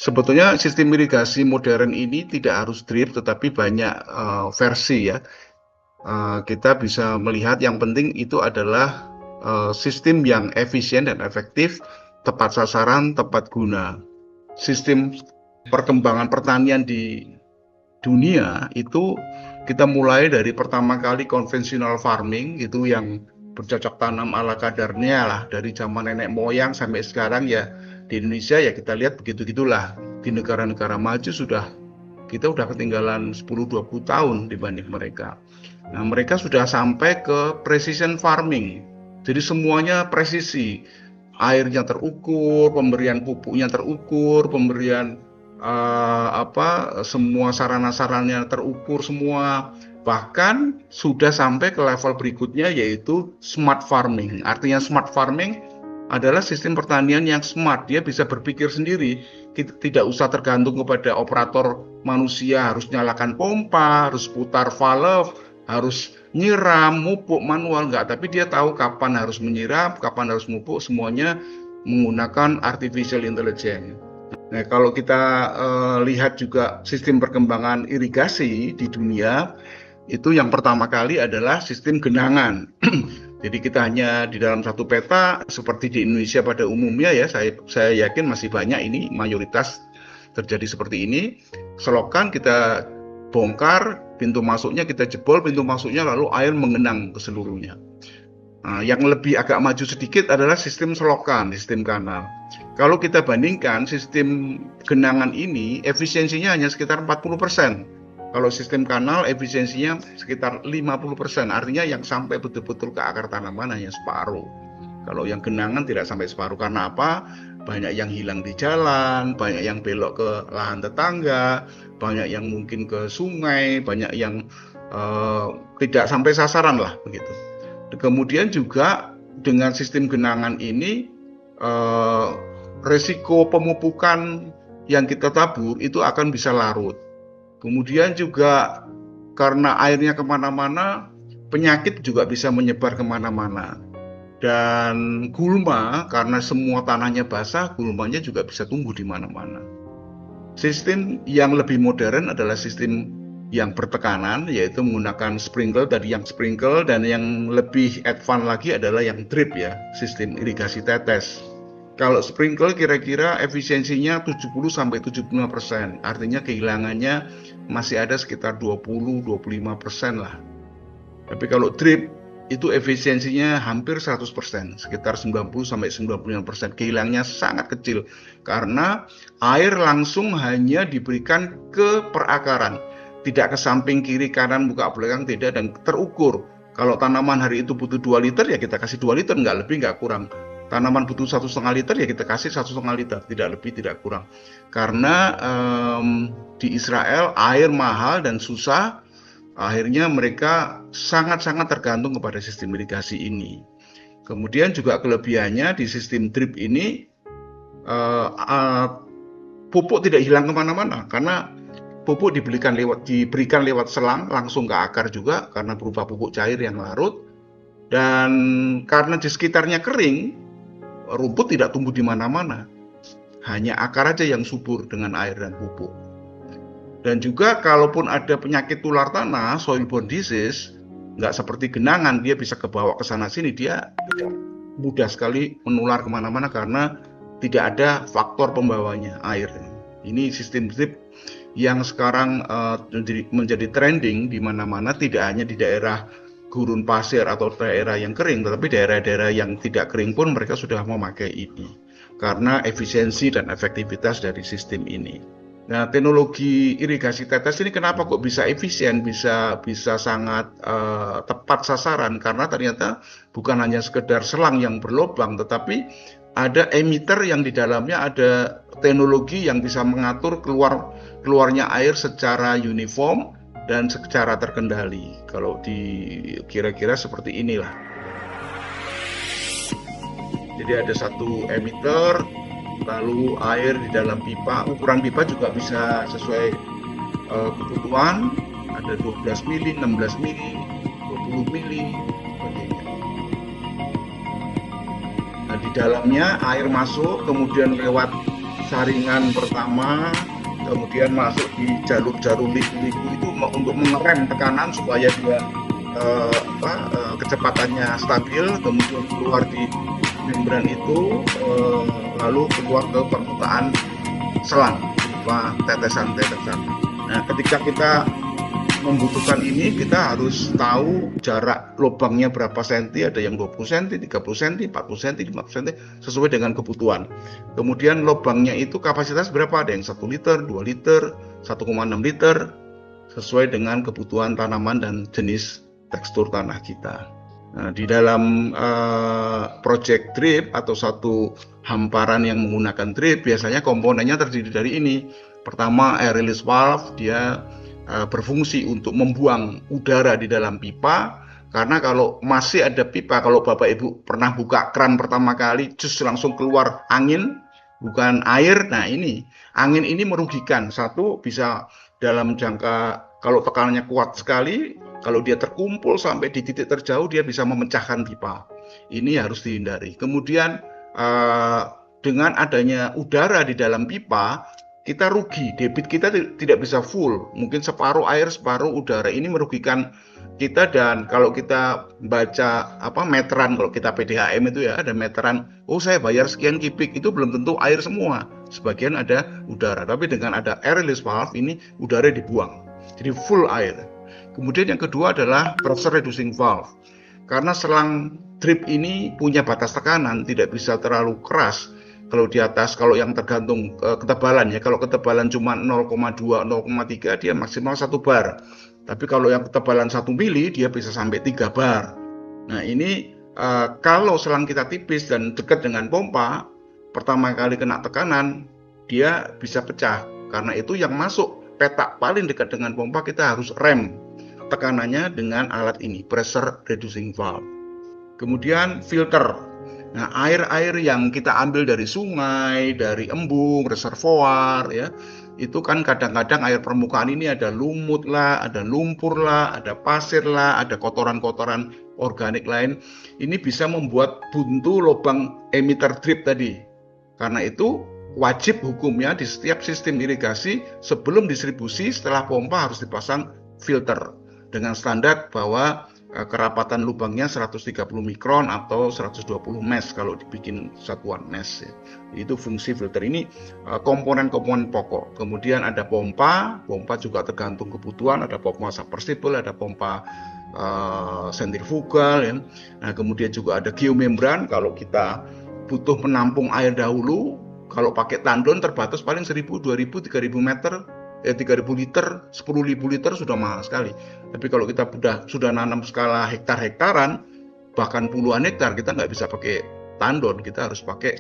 Sebetulnya sistem irigasi modern ini tidak harus drip, tetapi banyak versi ya. Kita bisa melihat yang penting itu adalah sistem yang efisien dan efektif, tepat sasaran, tepat guna. Sistem perkembangan pertanian di dunia itu kita mulai dari pertama kali konvensional farming itu yang bercocok tanam ala kadarnya lah dari zaman nenek moyang sampai sekarang ya di Indonesia ya kita lihat begitu-gitulah. Di negara-negara maju kita udah ketinggalan 10-20 tahun dibanding mereka. Nah, mereka sudah sampai ke precision farming. Jadi semuanya presisi. Airnya terukur, pemberian pupuknya terukur, pemberian semua sarana-sarannya terukur semua. Bahkan sudah sampai ke level berikutnya yaitu smart farming. Artinya smart farming adalah sistem pertanian yang smart. Dia bisa berpikir sendiri. Tidak usah tergantung kepada operator manusia, harus nyalakan pompa, harus putar valve, harus nyiram, mupuk manual, enggak. Tapi dia tahu kapan harus menyiram, kapan harus mupuk, semuanya menggunakan artificial intelligence. Nah, kalau kita lihat juga sistem perkembangan irigasi di dunia, itu yang pertama kali adalah sistem genangan. Jadi kita hanya di dalam satu peta seperti di Indonesia pada umumnya ya, saya yakin masih banyak ini mayoritas terjadi seperti ini. Selokan kita bongkar, pintu masuknya kita jebol, pintu masuknya lalu air mengenang ke seluruhnya. Nah, yang lebih agak maju sedikit adalah sistem selokan, sistem kanal. Kalau kita bandingkan sistem genangan ini efisiensinya hanya sekitar 40%. Kalau sistem kanal efisiensinya sekitar 50%, artinya yang sampai betul-betul ke akar tanaman hanya separuh. Kalau yang genangan tidak sampai separuh, karena apa? Banyak yang hilang di jalan, banyak yang belok ke lahan tetangga, banyak yang mungkin ke sungai, banyak yang tidak sampai sasaran lah begitu. Kemudian juga dengan sistem genangan ini resiko pemupukan yang kita tabur itu akan bisa larut. Kemudian juga karena airnya kemana-mana, penyakit juga bisa menyebar kemana-mana. Dan gulma, karena semua tanahnya basah, gulmanya juga bisa tumbuh di mana-mana. Sistem yang lebih modern adalah sistem yang bertekanan, yaitu menggunakan sprinkle, tadi yang sprinkle, dan yang lebih advance lagi adalah yang drip ya, sistem irigasi tetes. Kalau sprinkle kira-kira efisiensinya 70-75%, artinya kehilangannya masih ada sekitar 20-25% lah. Tapi kalau drip itu efisiensinya hampir 100%, sekitar 90-95%. Kehilangnya sangat kecil karena air langsung hanya diberikan ke perakaran, tidak ke samping kiri kanan buka belakang, tidak, dan terukur. Kalau tanaman hari itu butuh 2 liter ya kita kasih 2 liter, nggak lebih nggak kurang. Tanaman butuh 1,5 liter ya kita kasih 1,5 liter, tidak lebih tidak kurang. Karena di Israel air mahal dan susah, akhirnya mereka sangat-sangat tergantung kepada sistem irigasi ini. Kemudian juga kelebihannya di sistem drip ini, pupuk tidak hilang kemana-mana karena pupuk diberikan lewat selang langsung ke akar juga karena berupa pupuk cair yang larut. Dan karena di sekitarnya kering, rumput tidak tumbuh di mana-mana, hanya akar aja yang subur dengan air dan pupuk. Dan juga kalaupun ada penyakit tular tanah, soil-borne disease, nggak seperti genangan, dia bisa kebawa ke sana sini, dia mudah sekali menular kemana-mana karena tidak ada faktor pembawanya, air. Ini sistem drip yang sekarang menjadi trending di mana-mana, tidak hanya di daerah gurun pasir atau daerah yang kering, tetapi daerah-daerah yang tidak kering pun mereka sudah memakai ini karena efisiensi dan efektivitas dari sistem ini. Nah, teknologi irigasi tetes ini kenapa kok bisa efisien, bisa sangat tepat sasaran, karena ternyata bukan hanya sekedar selang yang berlubang, tetapi ada emitter yang di dalamnya ada teknologi yang bisa mengatur keluarnya air secara uniform dan secara terkendali. Kalau kira-kira seperti inilah. Jadi ada satu emitter, lalu air di dalam pipa, ukuran pipa juga bisa sesuai kebutuhan, ada 12 mili, 16 mili, 20 mili, sebagainya. Nah, di dalamnya air masuk, kemudian lewat saringan pertama, kemudian masuk di jalur-jalur liku-liku itu untuk mengerem tekanan supaya dia kecepatannya stabil, kemudian keluar di membran itu, lalu keluar ke permukaan selang berupa tetesan-tetesan. Nah, ketika kita membutuhkan ini, kita harus tahu jarak lubangnya berapa senti, ada yang 20 cm, 30 cm, 40 cm, 50 cm, sesuai dengan kebutuhan. Kemudian lubangnya itu kapasitas berapa, ada yang 1 liter, 2 liter, 1,6 liter, sesuai dengan kebutuhan tanaman dan jenis tekstur tanah kita. Nah, di dalam project drip atau satu hamparan yang menggunakan drip, biasanya komponennya terdiri dari ini. Pertama, air release valve, dia berfungsi untuk membuang udara di dalam pipa, karena kalau masih ada pipa, kalau Bapak Ibu pernah buka keran pertama kali, just langsung keluar angin, bukan air. Nah, ini angin ini merugikan. Satu, bisa dalam jangka, kalau tekanannya kuat sekali, kalau dia terkumpul sampai di titik terjauh, dia bisa memecahkan pipa. Ini harus dihindari. Kemudian dengan adanya udara di dalam pipa, kita rugi, debit kita tidak bisa full, mungkin separuh air, separuh udara. Ini merugikan kita. Dan kalau kita baca meteran, kalau kita PDHM itu ya ada meteran, oh saya bayar sekian kubik, itu belum tentu air semua, sebagian ada udara. Tapi dengan ada air release valve ini, udara dibuang, jadi full air. Kemudian yang kedua adalah pressure reducing valve, karena selang drip ini punya batas tekanan, tidak bisa terlalu keras. Kalau di atas, kalau yang tergantung ketebalan ya, kalau ketebalan cuma 0,2, 0,3 dia maksimal 1 bar. Tapi kalau yang ketebalan 1 mili dia bisa sampai 3 bar. Nah, ini kalau selang kita tipis dan dekat dengan pompa, pertama kali kena tekanan dia bisa pecah. Karena itu yang masuk petak paling dekat dengan pompa, kita harus rem tekanannya dengan alat ini, pressure reducing valve. Kemudian filter. Nah, air-air yang kita ambil dari sungai, dari embung, reservoir ya, itu kan kadang-kadang air permukaan ini ada lumut lah, ada lumpur lah, ada pasir lah, ada kotoran-kotoran organik lain. Ini bisa membuat buntu lubang emitter drip tadi. Karena itu wajib hukumnya di setiap sistem irigasi sebelum distribusi, setelah pompa harus dipasang filter dengan standar bahwa kerapatan lubangnya 130 mikron atau 120 mesh kalau dibikin satuan mesh ya. Itu fungsi filter. Ini komponen-komponen pokok. Kemudian ada pompa juga tergantung kebutuhan, ada pompa submersible, ada pompa sentrifugal ya. Nah, kemudian juga ada geomembran kalau kita butuh menampung air dahulu. Kalau pakai tandon terbatas paling 1000, 2000, 3000 meter, 3000 liter, 10.000 liter sudah mahal sekali. Tapi kalau kita sudah nanam skala hektar-hektaran, bahkan puluhan hektar, kita nggak bisa pakai tandon, kita harus pakai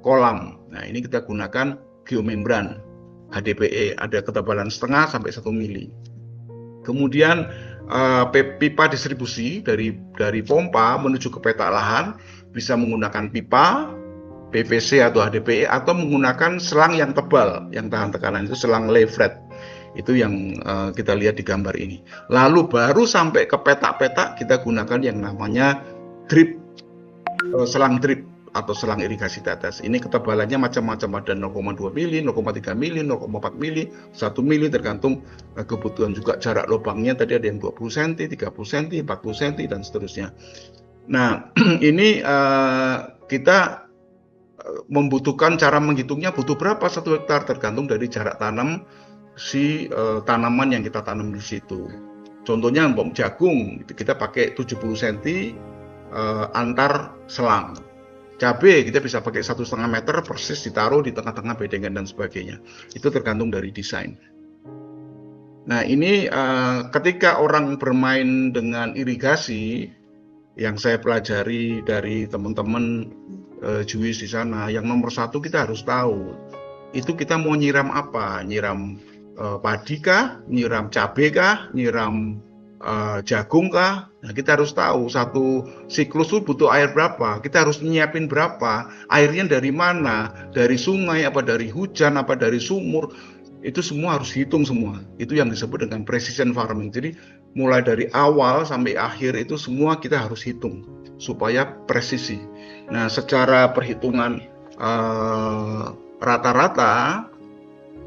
kolam. Nah, ini kita gunakan geomembran HDPE, ada ketebalan setengah sampai 1 mili. Kemudian pipa distribusi dari pompa menuju ke petak lahan bisa menggunakan pipa PVC atau HDPE, atau menggunakan selang yang tebal yang tahan tekanan, itu selang Lefred. Itu yang kita lihat di gambar ini. Lalu baru sampai ke petak-petak kita gunakan yang namanya drip, selang drip atau selang irigasi tetes. Ini ketebalannya macam-macam, ada 0,2 mili, 0,3 mili, 0,4 mili, 1 mili, tergantung kebutuhan juga. Jarak lubangnya tadi ada yang 20 cm, 30 cm, 40 cm dan seterusnya. Nah, ini kita membutuhkan cara menghitungnya butuh berapa 1 hektar, tergantung dari jarak tanam si tanaman yang kita tanam di situ. Contohnya jagung kita pakai 70 cm antar selang. Cabai kita bisa pakai 1,5 meter persis ditaruh di tengah-tengah bedengan dan sebagainya. Itu tergantung dari desain. Nah, ini ketika orang bermain dengan irigasi, yang saya pelajari dari teman-teman Juwis di sana, yang nomor satu kita harus tahu itu kita mau nyiram apa, nyiram padi kah, nyiram cabai kah, nyiram jagung kah. Nah, kita harus tahu satu siklus itu butuh air berapa, kita harus nyiapin berapa, airnya dari mana, dari sungai apa dari hujan apa dari sumur. Itu semua harus hitung semua. Itu yang disebut dengan precision farming. Jadi mulai dari awal sampai akhir itu semua kita harus hitung supaya presisi. Nah, secara perhitungan rata-rata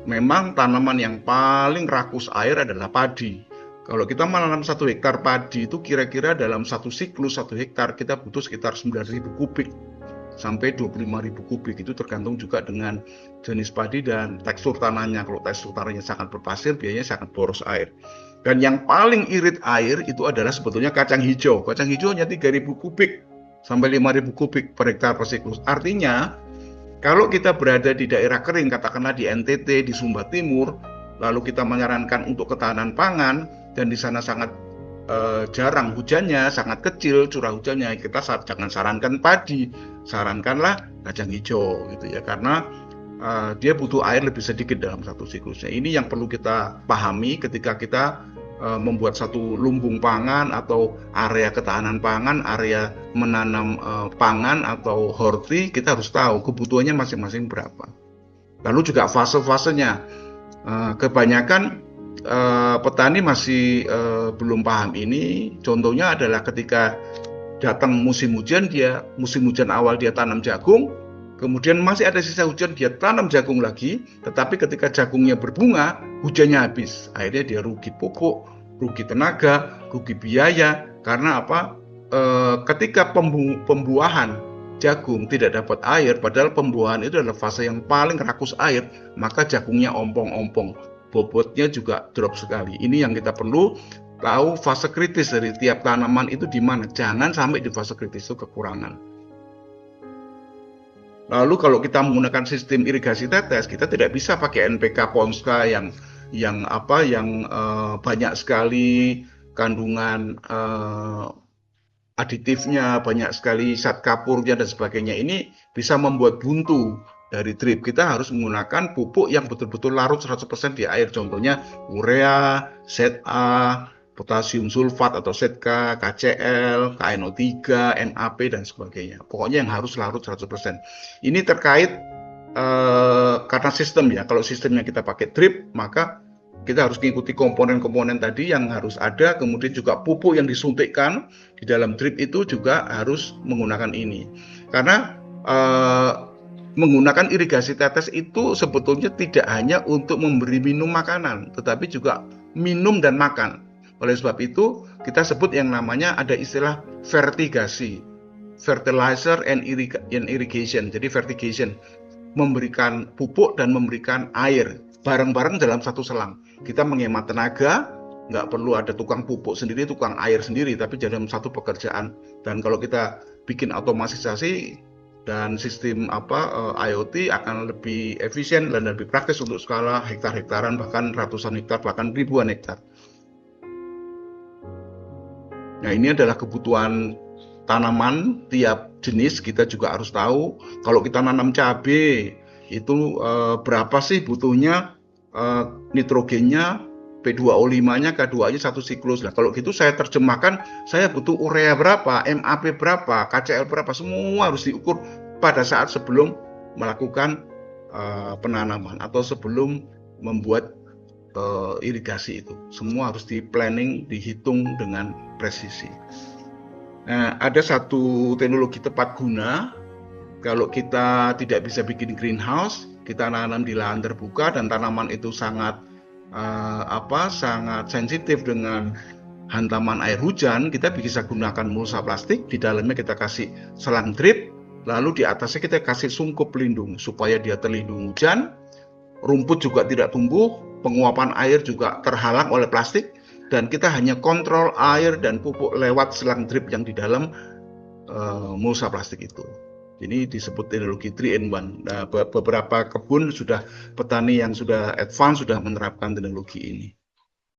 memang tanaman yang paling rakus air adalah padi. Kalau kita menanam 1 hektar padi itu kira-kira dalam satu siklus 1 hektar kita butuh sekitar 9.000 kubik sampai 25.000 kubik. Itu tergantung juga dengan jenis padi dan tekstur tanahnya. Kalau tekstur tanahnya sangat berpasir, biasanya sangat boros air. Dan yang paling irit air itu adalah sebetulnya kacang hijau. Kacang hijau hanya 3.000 kubik sampai 5.000 kubik per hektar per siklus. Artinya, kalau kita berada di daerah kering, katakanlah di NTT, di Sumba Timur, lalu kita menyarankan untuk ketahanan pangan, dan di sana sangat jarang hujannya, sangat kecil curah hujannya, kita jangan sarankan padi, sarankanlah kacang hijau gitu ya, karena dia butuh air lebih sedikit dalam satu siklusnya. Ini yang perlu kita pahami ketika kita membuat satu lumbung pangan atau area ketahanan pangan, area menanam pangan atau horti. Kita harus tahu kebutuhannya masing-masing berapa. Lalu juga fase-fasenya. Kebanyakan petani masih belum paham ini. Contohnya adalah ketika datang musim hujan, musim hujan awal dia tanam jagung, kemudian masih ada sisa hujan dia tanam jagung lagi, tetapi ketika jagungnya berbunga, hujannya habis. Akhirnya dia rugi pupuk, rugi tenaga, rugi biaya. Karena apa? Ketika pembuahan jagung tidak dapat air, padahal pembuahan itu adalah fase yang paling rakus air, maka jagungnya ompong-ompong, bobotnya juga drop sekali. Ini yang kita perlu tahu, fase kritis dari tiap tanaman itu di mana. Jangan sampai di fase kritis itu kekurangan. Lalu kalau kita menggunakan sistem irigasi tetes, kita tidak bisa pakai NPK Ponska yang banyak sekali kandungan aditifnya, banyak sekali zat kapurnya dan sebagainya. Ini bisa membuat buntu dari drip. Kita harus menggunakan pupuk yang betul-betul larut 100% di air. Contohnya urea, ZA, potasium sulfat atau ZK, KCl, KNO3, MAP dan sebagainya. Pokoknya yang harus larut 100%. Ini terkait karena sistem ya. Kalau sistemnya kita pakai drip, maka kita harus mengikuti komponen-komponen tadi yang harus ada. Kemudian juga pupuk yang disuntikkan di dalam drip itu juga harus menggunakan ini. Karena menggunakan irigasi tetes itu sebetulnya tidak hanya untuk memberi minum makanan, tetapi juga minum dan makan. Oleh sebab itu kita sebut yang namanya ada istilah vertigasi, fertilizer and irrigation. Jadi vertigation, memberikan pupuk dan memberikan air bareng-bareng dalam satu selang. Kita menghemat tenaga, nggak perlu ada tukang pupuk sendiri, tukang air sendiri, tapi dalam satu pekerjaan. Dan kalau kita bikin otomatisasi dan sistem IoT akan lebih efisien dan lebih praktis untuk skala hektar-hektaran, bahkan ratusan hektar, bahkan ribuan hektar. Nah, ini adalah kebutuhan tanaman tiap jenis. Kita juga harus tahu kalau kita nanam cabai itu berapa sih butuhnya nitrogennya, P2O5-nya, K2-nya satu siklus. Nah, kalau gitu saya terjemahkan, saya butuh urea berapa, MAP berapa, KCl berapa, semua harus diukur pada saat sebelum melakukan penanaman atau sebelum membuat irigasi itu. Semua harus di planning, dihitung dengan presisi. Nah, ada satu teknologi tepat guna. Kalau kita tidak bisa bikin greenhouse, kita nanam di lahan terbuka dan tanaman itu sangat sangat sensitif dengan hantaman air hujan, kita bisa gunakan mulsa plastik. Di dalamnya kita kasih selang drip, lalu di atasnya kita kasih sungkup pelindung supaya dia terlindung hujan. Rumput juga tidak tumbuh, penguapan air juga terhalang oleh plastik, dan kita hanya kontrol air dan pupuk lewat selang drip yang di dalam mulsa plastik itu. Ini disebut teknologi 3-in-1. Nah, beberapa kebun petani yang sudah advance sudah menerapkan teknologi ini.